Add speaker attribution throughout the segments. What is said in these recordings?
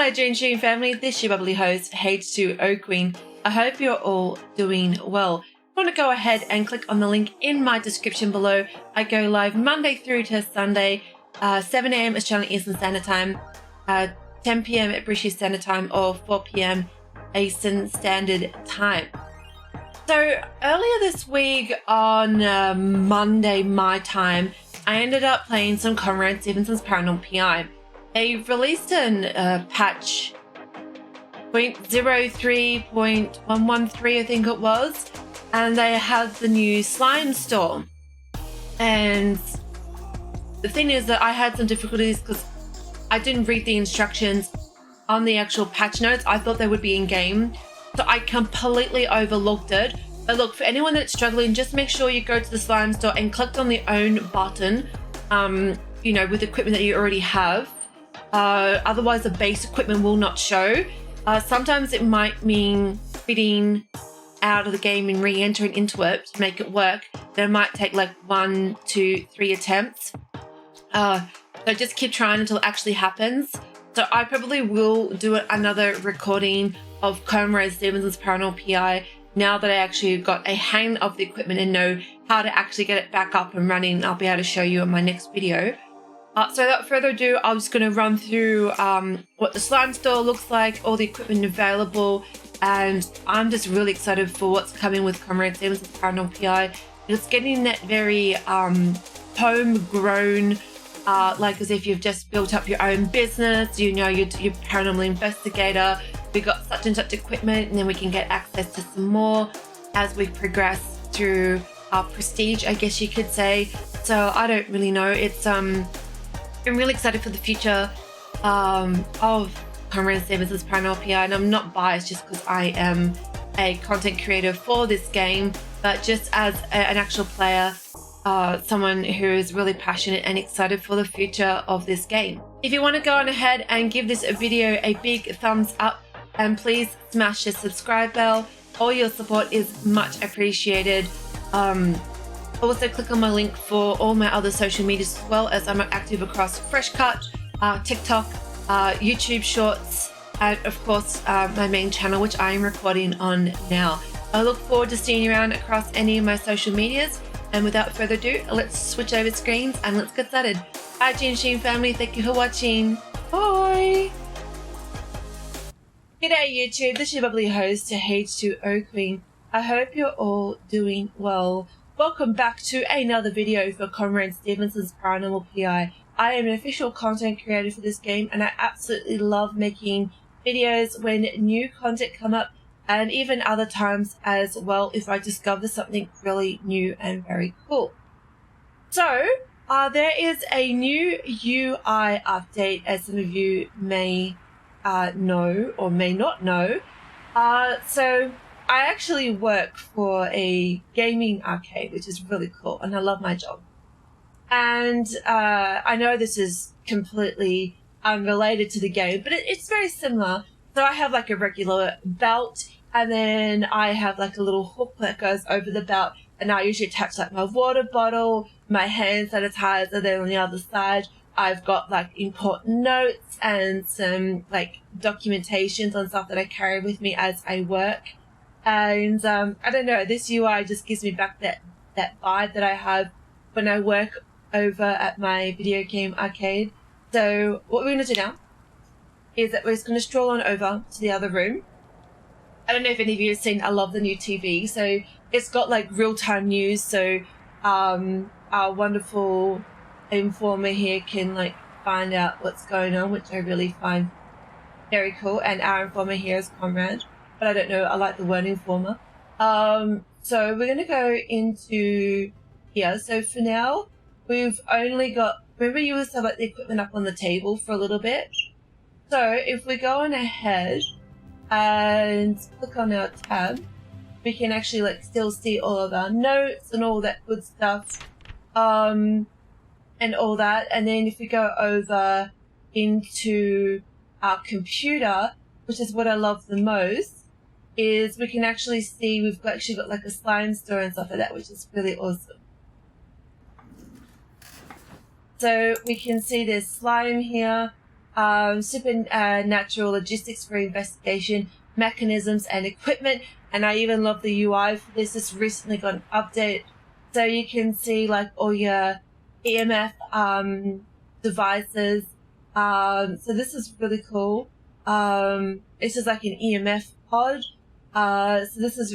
Speaker 1: Hi Dream family, this is your bubbly host H2O Queen. I hope you're all doing well. I want to go ahead and click on the link in my description below. I go live Monday through to Sunday, 7 a.m. Australian Eastern Standard Time, 10 p.m. at British Standard Time, or 4 p.m. Eastern Standard Time. So earlier this week on Monday my time, I ended up playing some Conrad Stevenson's Paranormal PI. They released a patch 0.03.113, I think it was, and they had the new slime store. And the thing is that I had some difficulties because I didn't read the instructions on the actual patch notes. I thought they would be in game, so I completely overlooked it. But look, for anyone that's struggling, just make sure you go to the slime store and click on the own button, with equipment that you already have. Otherwise the base equipment will not show. Sometimes it might mean fitting out of the game and re-entering into it to make it work. That might take like 1, 2, 3 attempts. So just keep trying until it actually happens. So I probably will do another recording of Conrad Stevenson's Paranormal PI now that I actually got a hang of the equipment and know how to actually get it back up and running. I'll be able to show you in my next video. So without further ado, I'm just going to run through what the slime store looks like, all the equipment available, and I'm just really excited for what's coming with Conrad Stevenson's Paranormal PI. It's getting that very homegrown, like as if you've just built up your own business, you're paranormal investigator, we got such and such equipment, and then we can get access to some more as we progress through our prestige, I guess you could say. So I don't really know. I'm really excited for the future of Conrad Stevenson's Paranormal PI, and I'm not biased just because I am a content creator for this game, but just as an actual player, someone who is really passionate and excited for the future of this game. If you want to go on ahead and give this video a big thumbs up, and please smash the subscribe bell. All your support is much appreciated. Also click on my link for all my other social medias, as well as I'm active across Freshcut, TikTok, YouTube Shorts, and of course my main channel, which I am recording on now. I look forward to seeing you around across any of my social medias, and without further ado, let's switch over screens and let's get started. Hi Dream family, thank you for watching. Bye! G'day YouTube, this is your bubbly host H2O Queen. I hope you're all doing well. Welcome back to another video for Conrad Stevenson's Paranormal PI. I am an official content creator for this game, and I absolutely love making videos when new content come up, and even other times as well if I discover something really new and very cool. So there is a new UI update, as some of you may know or may not know. So I actually work for a gaming arcade, which is really cool, and I love my job. And I know this is completely unrelated to the game, but it's very similar. So I have like a regular belt, and then I have like a little hook that goes over the belt, and I usually attach like my water bottle, my hand sanitizer. Then on the other side, I've got like important notes and some like documentations on stuff that I carry with me as I work. And I don't know, this UI just gives me back that vibe that I have when I work over at my video game arcade. So what we're going to do now is that we're just going to stroll on over to the other room. I don't know if any of you have seen, I love the new TV. So it's got like real-time news. So our wonderful informer here can like find out what's going on, which I really find very cool. And our informer here is Conrad, but I don't know, I like the word informer. So we're going to go into here. So for now, we've only got, remember you used to have like the equipment up on the table for a little bit. So if we go on ahead and click on our tab, we can actually like still see all of our notes and all that good stuff. And all that. And then if we go over into our computer, which is what I love the most, is we can actually see we've actually got like a slime store and stuff like that, which is really awesome. So we can see there's slime here. supernatural logistics for investigation, mechanisms and equipment. And I even love the UI for this. It's recently got an update. So you can see like all your EMF devices. So this is really cool. This is like an EMF pod. So this is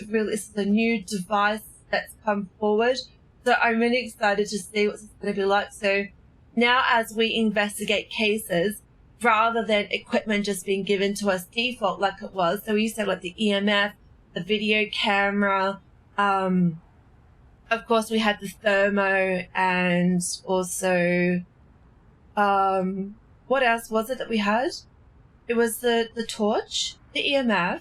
Speaker 1: a new device that's come forward. So I'm really excited to see what it's going to be like. So now as we investigate cases, rather than equipment just being given to us default like it was, so we used to have like the EMF, the video camera, of course we had the thermo, and also, what else was it that we had? It was the torch, the EMF,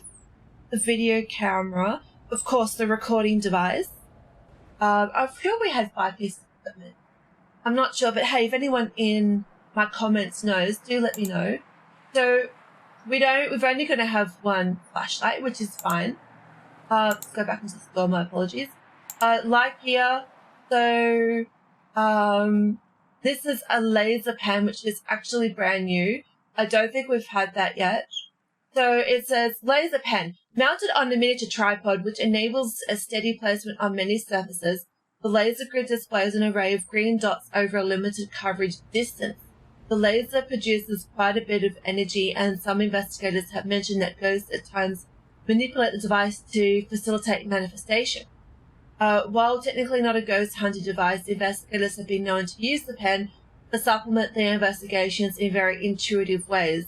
Speaker 1: the video camera, of course the recording device. I'm sure we had 5 pieces of equipment. I'm not sure, but hey, if anyone in my comments knows, do let me know. So we're only going to have one flashlight, which is fine. Let's go back into the store, my apologies. Light gear. So, this is a laser pen, which is actually brand new. I don't think we've had that yet. So it says laser pen mounted on a miniature tripod, which enables a steady placement on many surfaces. The laser grid displays an array of green dots over a limited coverage distance. The laser produces quite a bit of energy, and some investigators have mentioned that ghosts at times manipulate the device to facilitate manifestation. While technically not a ghost hunting device, investigators have been known to use the pen to supplement their investigations in very intuitive ways.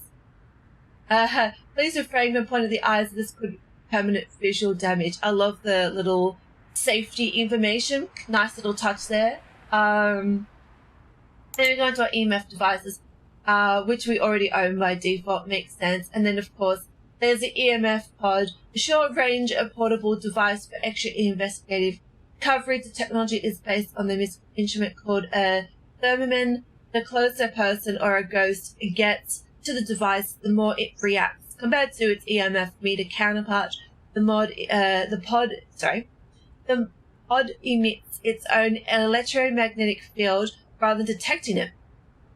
Speaker 1: Please refrain from pointing at the eyes. This could permanent visual damage. I love the little safety information. Nice little touch there. Then we go into our EMF devices, which we already own by default. Makes sense. And then, of course, there's the EMF pod, a short-range portable device for extra investigative coverage. The technology is based on the mystical instrument called a thermometer. The closer a person or a ghost gets to the device, the more it reacts. Compared to its EMF meter counterpart, the pod emits its own electromagnetic field rather than detecting it.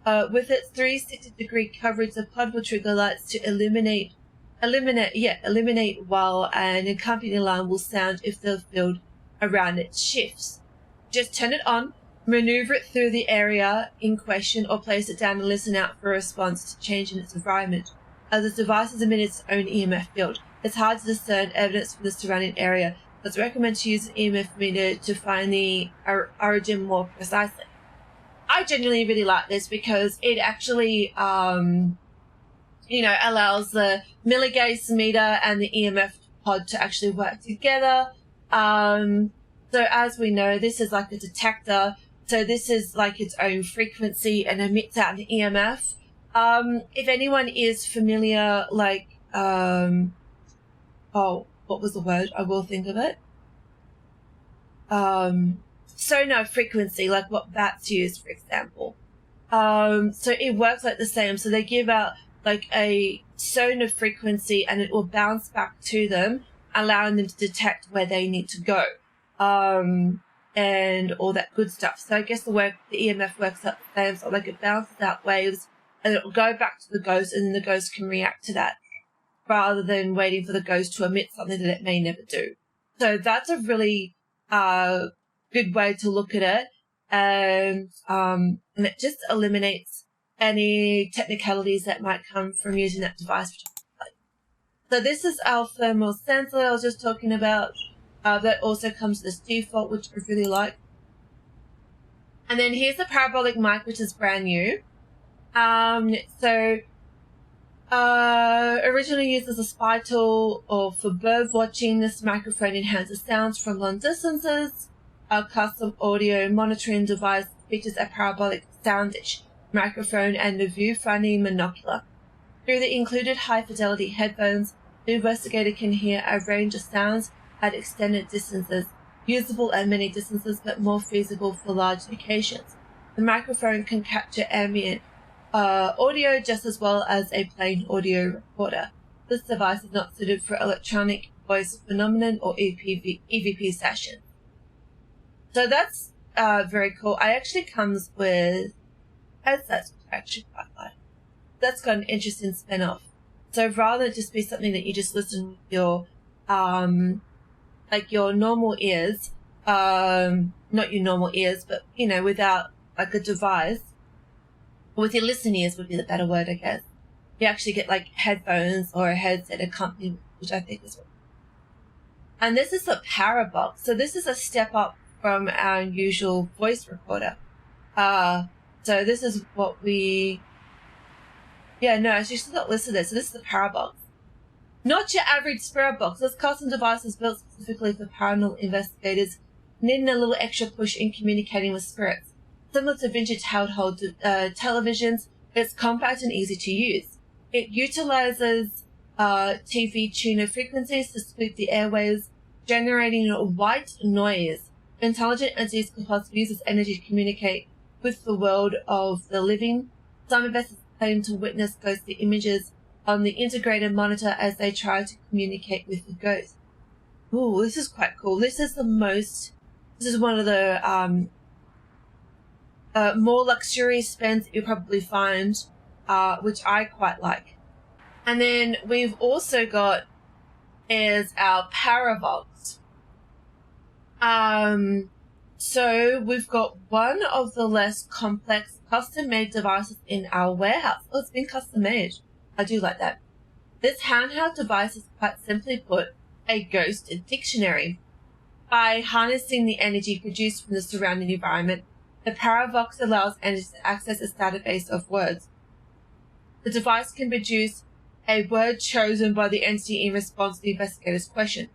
Speaker 1: With its 360-degree coverage, the pod will trigger lights to eliminate while an accompanying alarm will sound if the field around it shifts. Just turn it on, maneuver it through the area in question, or place it down and listen out for a response to change in its environment. As the device has emitted its own EMF field, it's hard to discern evidence from the surrounding area. It's recommended to use an EMF meter to find the origin more precisely. I genuinely really like this because it actually, allows the milligauge meter and the EMF pod to actually work together. So as we know, this is like a detector. So this is like its own frequency and emits out an EMF. If anyone is familiar, like, what was the word? I will think of it. Sonar frequency, like what bats use, for example. So it works like the same. So they give out like a sonar frequency and it will bounce back to them, allowing them to detect where they need to go. And all that good stuff. So I guess the EMF works out the same. So like it bounces out waves and it will go back to the ghost, and then the ghost can react to that rather than waiting for the ghost to emit something that it may never do. So that's a really good way to look at it. And it just eliminates any technicalities that might come from using that device. So this is our thermal sensor I was just talking about. That also comes with this default, which I really like. And then here's the parabolic mic, which is brand new. Originally used as a spy tool or for bird watching, this microphone enhances sounds from long distances. A custom audio monitoring device features a parabolic sound dish, microphone, and a viewfinding monocular. Through the included high-fidelity headphones, the investigator can hear a range of sounds at extended distances, usable at many distances but more feasible for large locations. The microphone can capture ambient audio just as well as a plain audio recorder. This device is not suited for electronic voice phenomenon or EVP sessions. So that's very cool. It actually comes with headsets, which I actually quite like. that's got an interesting spin-off. So rather than just be something that you just listen with your, like your normal ears, not your normal ears, but, you know, without like a device, with your listening ears would be the better word, I guess. You actually get like headphones or a headset accompanied, which I think is. And this is a Parabox. So this is a step up from our usual voice recorder. So this is what we, actually she's not listed there. So this is the Parabox. Not your average spirit box. This custom device is built specifically for paranormal investigators needing a little extra push in communicating with spirits. Similar to vintage handheld televisions, it's compact and easy to use. It utilizes TV tuner frequencies to sweep the airwaves, generating a white noise. Intelligent entities can possibly use this energy to communicate with the world of the living. Some investors claim to witness ghostly images on the integrated monitor as they try to communicate with the ghost. Ooh, this is quite cool. This is one of the more luxurious pens that you'll probably find, which I quite like. And then we've also got is our Paravox. So we've got one of the less complex custom-made devices in our warehouse. Oh, it's been custom-made. I do like that. This handheld device is quite simply put a ghost dictionary. By harnessing the energy produced from the surrounding environment, the Paravox allows entities to access a database of words. The device can produce a word chosen by the entity in response to the investigator's question.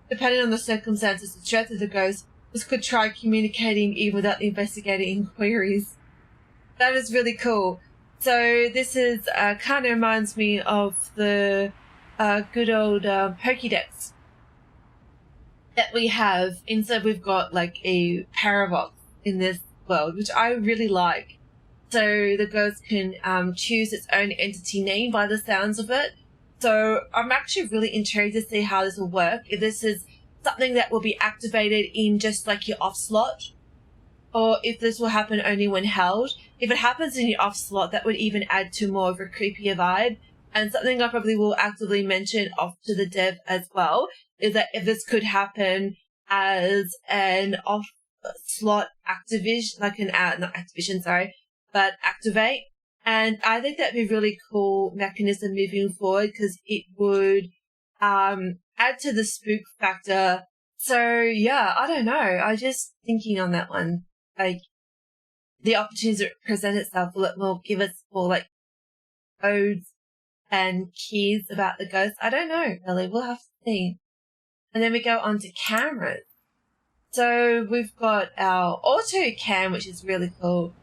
Speaker 1: Depending on the circumstances and strength of the ghost, this could try communicating even without the investigator inquiries. That is really cool. So this is kind of reminds me of the good old Pokédex that we have. Instead, we've got like a Paravox in this world, which I really like. So the ghost can choose its own entity name by the sounds of it. So I'm actually really intrigued to see how this will work. If this is something that will be activated in just like your off slot, or if this will happen only when held. If it happens in your off slot, that would even add to more of a creepier vibe. And something I probably will actively mention off to the dev as well is that if this could happen as an off slot activation, like an not activation, sorry, but activate. And I think that'd be a really cool mechanism moving forward because it would add to the spook factor. So yeah, I don't know. I just thinking on that one, like the opportunity to present itself, will it will give us more like codes and keys about the ghost? I don't know, really. We'll have to see. And then we go on to cameras. So we've got our auto cam, which is really cool.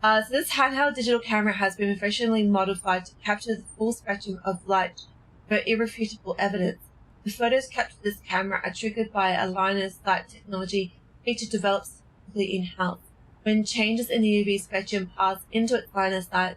Speaker 1: So this handheld digital camera has been professionally modified to capture the full spectrum of light for irrefutable evidence. The photos captured with this camera are triggered by a line of sight technology feature developed specifically in-house. When changes in the UV spectrum pass into its line of sight,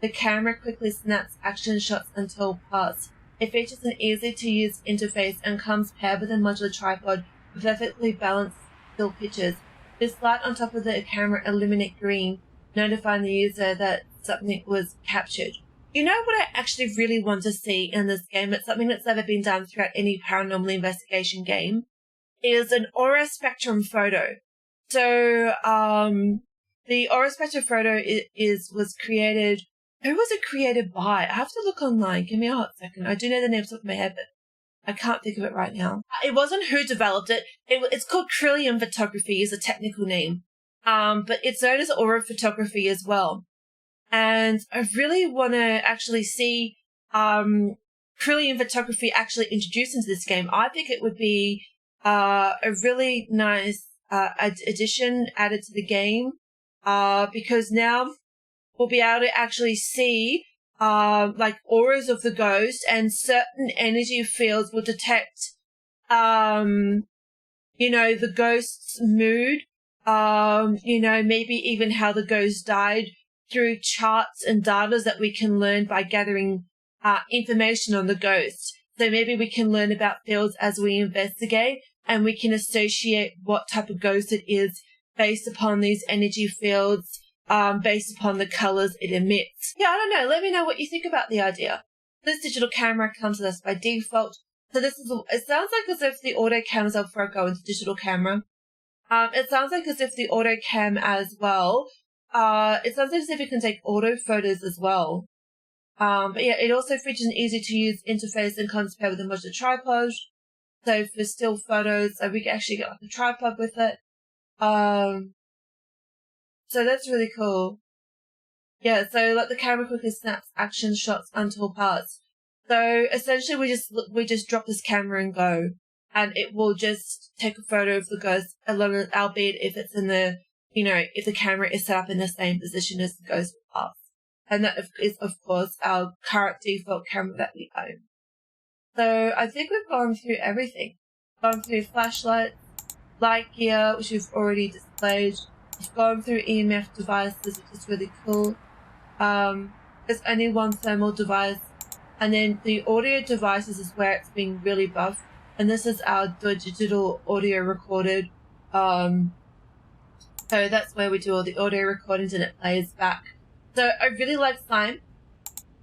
Speaker 1: the camera quickly snaps action shots until paused. It features an easy-to-use interface and comes paired with a modular tripod with perfectly balanced still pictures. This light on top of the camera illuminate green, notifying the user that something was captured. You know what I actually really want to see in this game? It's something that's never been done throughout any paranormal investigation game. Is an aura spectrum photo. So the aura spectrum photo was created. Who was it created by? I have to look online. Give me a hot second. I do know the name off the top of my head, but I can't think of it right now. It wasn't who developed it. It's called Trillium Photography is a technical name. But it's known as aura photography as well. And I really want to actually see Trillium Photography actually introduced into this game. I think it would be a really nice addition added to the game because now we'll be able to actually see like auras of the ghost, and certain energy fields will detect the ghost's mood, maybe even how the ghost died through charts and data that we can learn by gathering information on the ghost. So maybe we can learn about fields as we investigate, and we can associate what type of ghost it is based upon these energy fields based upon the colors it emits. Yeah, I don't know. Let me know what you think about the idea. This digital camera comes with us by default. So it sounds like as if the auto cams are before I go into digital camera. It sounds like as if the auto cam as well. It sounds like as if it can take auto photos as well. But yeah, it also features an easy to use interface and comes paired with a modular tripod. So for still photos, we can actually get like a tripod with it. So that's really cool. Yeah, so like the camera quickly snaps action shots onto all parts. So essentially we just drop this camera and go, and it will just take a photo of the ghost alone, albeit if it's in the, if the camera is set up in the same position as the ghost path. And that is, of course, our current default camera that we own. So I think we've gone through everything. Gone through flashlights, light gear, which we've already displayed. We've gone through EMF devices, which is really cool. There's only one thermal device. And then the audio devices is where it's being really buffed. And this is our digital audio recorded. So that's where we do all the audio recordings and it plays back. So I really like S.L.I.M.E.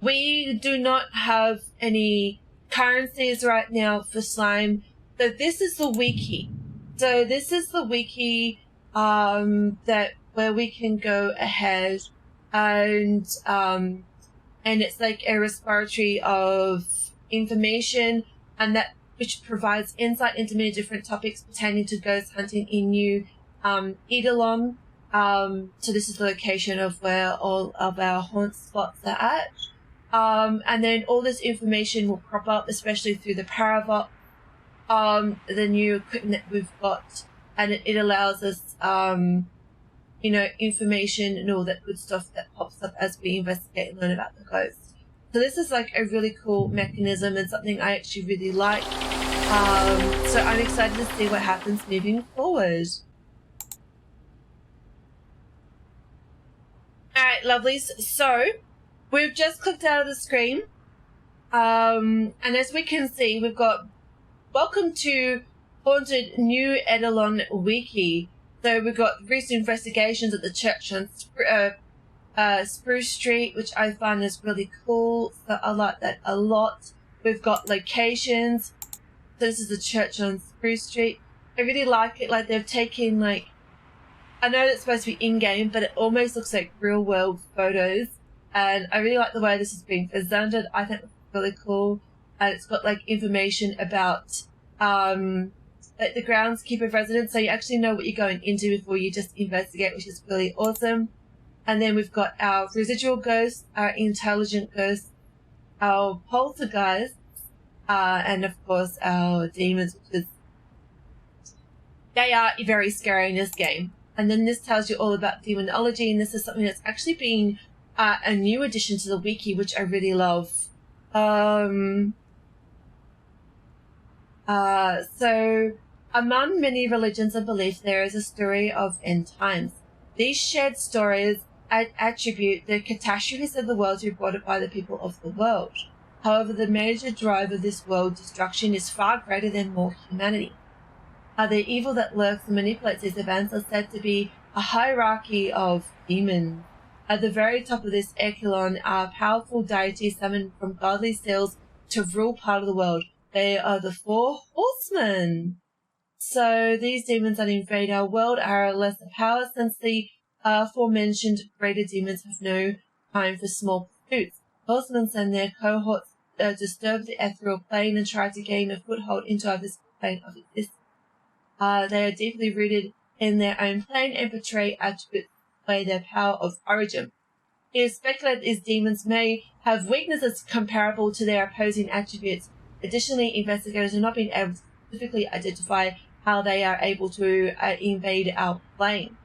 Speaker 1: We do not have any currencies right now for S.L.I.M.E. So this is the wiki. So this is the wiki that where we can go ahead and it's like a repository of information and that which provides insight into many different topics pertaining to ghost hunting in New Edelon. So this is the location of where all of our haunt spots are at. And then all this information will crop up, especially through the Paravox, the new equipment that we've got, and it allows us, information and all that good stuff that pops up as we investigate and learn about the ghost. So this is like a really cool mechanism and something I actually really like. So I'm excited to see what happens moving forward. Alright, lovelies. So we've just clicked out of the screen. And as we can see, we've got welcome to Haunted New Edelon Wiki. So we've got recent investigations at the church on Spruce Street, which I find is really cool. So I like that a lot. We've got locations. So this is the church on Spruce Street. I really like it. Like they've taken like, I know it's supposed to be in-game, but it almost looks like real-world photos. And I really like the way this is being presented. I think it's really cool. And it's got like information about like the groundskeeper residence, so you actually know what you're going into before you just investigate, which is really awesome. And then we've got our residual ghosts, our intelligent ghosts, our poltergeists, and of course our demons, which is, they are very scary in this game. And then this tells you all about demonology, and this is something that's actually been a new addition to the wiki, which I really love. So among many religions and beliefs, there is a story of end times. These shared stories attribute the catastrophes of the world to be brought about by the people of the world. However, the major drive of this world destruction is far greater than more humanity. The evil that lurks and manipulates these events are said to be a hierarchy of demons. At the very top of this echelon are powerful deities summoned from godly souls to rule part of the world. They are the four horsemen. So these demons that invade our world are a lesser power, since the aforementioned greater demons have no time for small pursuits. Horsemen and their cohorts disturb the ethereal plane and try to gain a foothold into our physical plane of existence. They are deeply rooted in their own plane and portray attributes by their power of origin. It is speculated these demons may have weaknesses comparable to their opposing attributes. Additionally, investigators have not been able to specifically identify how they are able to invade our plane.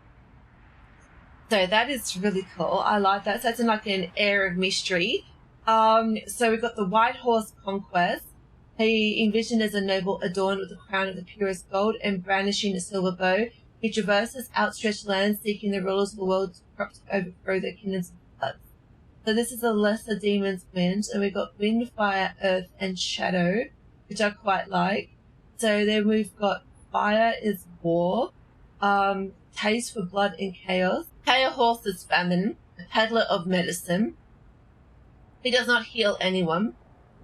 Speaker 1: So that is really cool. I like that. So it's in like an air of mystery. So we've got the White Horse Conquest. He envisioned as a noble adorned with a crown of the purest gold and brandishing a silver bow. He traverses outstretched lands, seeking the rulers of the world to corrupt and overthrow their kingdoms of blood. So this is the lesser demon's wind, and we've got wind, fire, earth, and shadow, which I quite like. So then we've got fire is war, taste for blood and chaos. Chaos horse is famine, a peddler of medicine. He does not heal anyone.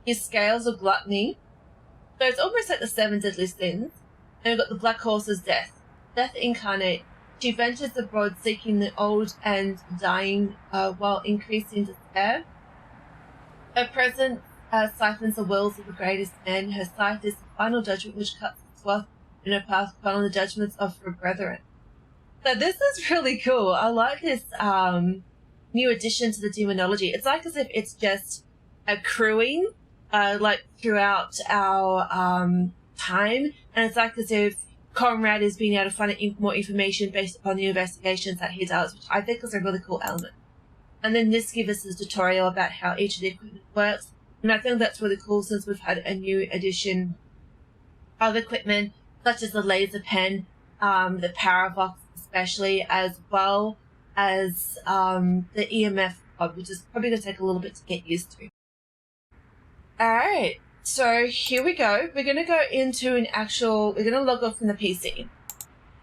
Speaker 1: His scales are gluttony. So it's almost like the 7 deadly sins. And we've got the black horse is death. Death incarnate. She ventures abroad seeking the old and dying while increasing despair. Her presence siphons the wills of the greatest men. Her sight is the final judgment which cuts the swath in her path, following the judgments of her brethren. So this is really cool. I like this new addition to the demonology. It's like as if it's just accruing like throughout our time, and it's like as if Conrad is being able to find more information based upon the investigations that he does, which I think is a really cool element. And then this gives us a tutorial about how each of the equipment works, and I think that's really cool since we've had a new addition of equipment such as the laser pen, the Paravox especially, as well as the EMF pod, which is probably going to take a little bit to get used to. Alright, so here we go. We're going to go into we're going to log off from the PC.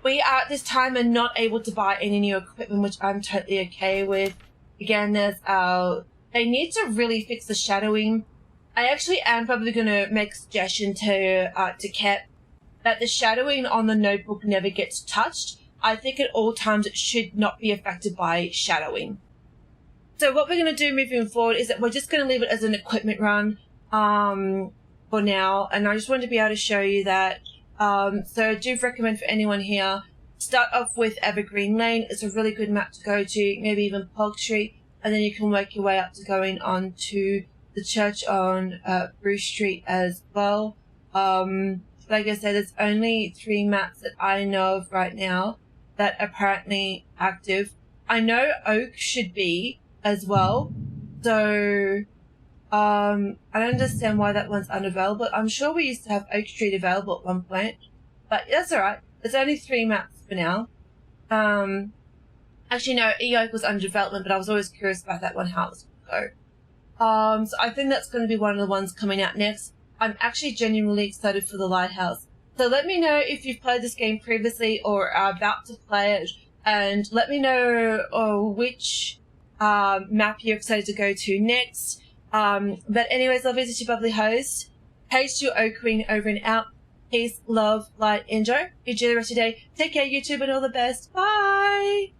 Speaker 1: We are at this time are not able to buy any new equipment, which I'm totally okay with. Again, they need to really fix the shadowing. I actually am probably going to make a suggestion to Kep that the shadowing on the notebook never gets touched. I think at all times it should not be affected by shadowing. So what we're going to do moving forward is that we're just going to leave it as an equipment run for now. And I just wanted to be able to show you that. So I do recommend for anyone here, start off with Evergreen Lane. It's a really good map to go to, maybe even Polk Street. And then you can work your way up to going on to the church on Bruce Street as well. Like I said, there's only 3 maps that I know of right now that are apparently active. I know Oak should be as well. So, I don't understand why that one's unavailable. I'm sure we used to have Oak Street available at one point, but that's alright. There's only 3 maps for now. Actually no, E-Oak was under development, but I was always curious about that one, how it was going to go. So I think that's going to be one of the ones coming out next. I'm actually genuinely excited for the Lighthouse. So let me know if you've played this game previously or are about to play it, and let me know which map you're excited to go to next. But anyways, I'll visit your bubbly host, H2 O Queen, over and out. Peace, love, light, enjoy. Enjoy the rest of your day. Take care, YouTube, and all the best. Bye!